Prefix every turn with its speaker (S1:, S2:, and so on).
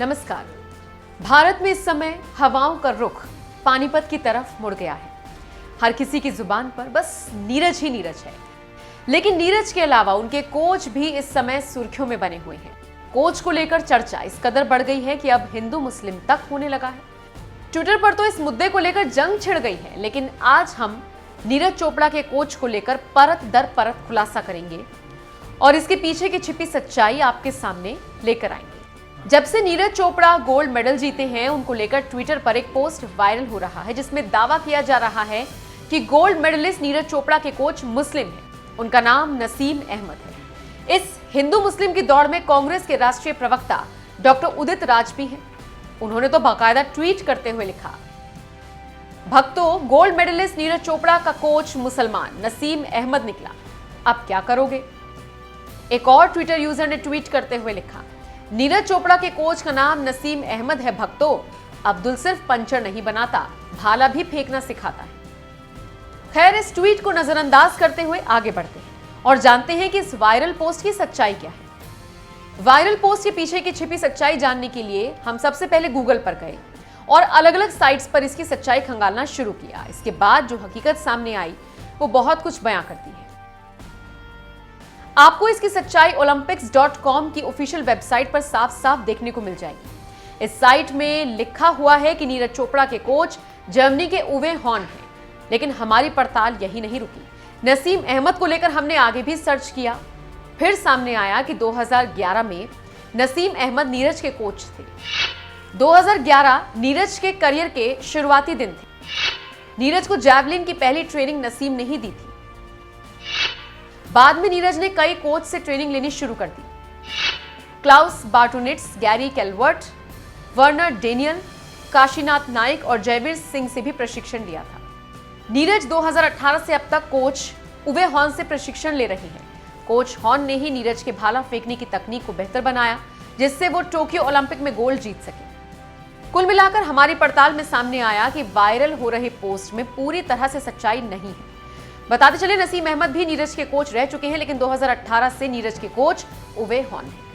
S1: नमस्कार। भारत में इस समय हवाओं का रुख पानीपत की तरफ मुड़ गया है। हर किसी की जुबान पर बस नीरज ही नीरज है, लेकिन नीरज के अलावा उनके कोच भी इस समय सुर्खियों में बने हुए हैं। कोच को लेकर चर्चा इस कदर बढ़ गई है कि अब हिंदू मुस्लिम तक होने लगा है। ट्विटर पर तो इस मुद्दे को लेकर जंग छिड़ गई है, लेकिन आज हम नीरज चोपड़ा के कोच को लेकर परत दर परत खुलासा करेंगे और इसके पीछे की छिपी सच्चाई आपके सामने लेकर आएंगे। जब से नीरज चोपड़ा गोल्ड मेडल जीते हैं, उनको लेकर ट्विटर पर एक पोस्ट वायरल हो रहा है जिसमें दावा किया जा रहा है कि गोल्ड मेडलिस्ट नीरज चोपड़ा के कोच मुस्लिम हैं। उनका नाम नसीम अहमद है। इस हिंदू मुस्लिम की दौड़ में कांग्रेस के राष्ट्रीय प्रवक्ता डॉक्टर उदित राज भी हैं। उन्होंने तो बाकायदा ट्वीट करते हुए लिखा, भक्तों, गोल्ड मेडलिस्ट नीरज चोपड़ा का कोच मुसलमान नसीम अहमद निकला, अब क्या करोगे। एक और ट्विटर यूजर ने ट्वीट करते हुए लिखा, नीरज चोपड़ा के कोच का नाम नसीम अहमद है भक्तों, अब्दुल सिर्फ पंचर नहीं बनाता, भाला भी फेंकना सिखाता है। खैर, इस ट्वीट को नजरअंदाज करते हुए आगे बढ़ते हैं और जानते हैं कि इस वायरल पोस्ट की सच्चाई क्या है। वायरल पोस्ट के पीछे की छिपी सच्चाई जानने के लिए हम सबसे पहले गूगल पर गए और अलग अलग साइट्स पर इसकी सच्चाई खंगालना शुरू किया। इसके बाद जो हकीकत सामने आई वो बहुत कुछ बयां करती है। आपको इसकी सच्चाई olympics.com की ऑफिशियल वेबसाइट पर साफ साफ देखने को मिल जाएगी। इस साइट में लिखा हुआ है कि नीरज चोपड़ा के कोच जर्मनी के उवे हॉन हैं, लेकिन हमारी पड़ताल यही नहीं रुकी। नसीम अहमद को लेकर हमने आगे भी सर्च किया। फिर सामने आया कि 2011 में नसीम अहमद नीरज के कोच थे। 2011 नीरज के करियर के शुरुआती दिन थे। नीरज को जैवलिन की पहली ट्रेनिंग नसीम ने ही दी थी। बाद में नीरज ने कई कोच से ट्रेनिंग लेनी शुरू कर दी। Klaus Bartonitz, Gary Calvert, Werner Daniel, Kashinath Naik और जयवीर सिंह से भी प्रशिक्षण लिया था। नीरज 2018 से अब तक कोच उवे हॉन से प्रशिक्षण ले रहे हैं। कोच हॉन ने ही नीरज के भाला फेंकने की तकनीक को बेहतर बनाया, जिससे वो टोक्यो ओलंपिक में गोल्ड जीत सके। कुल मिलाकर हमारी पड़ताल में सामने आया कि वायरल हो रहे पोस्ट में पूरी तरह से सच्चाई नहीं है। बताते चले, नसीम अहमद भी नीरज के कोच रह चुके हैं, लेकिन 2018 से नीरज के कोच उवे हॉन हैं।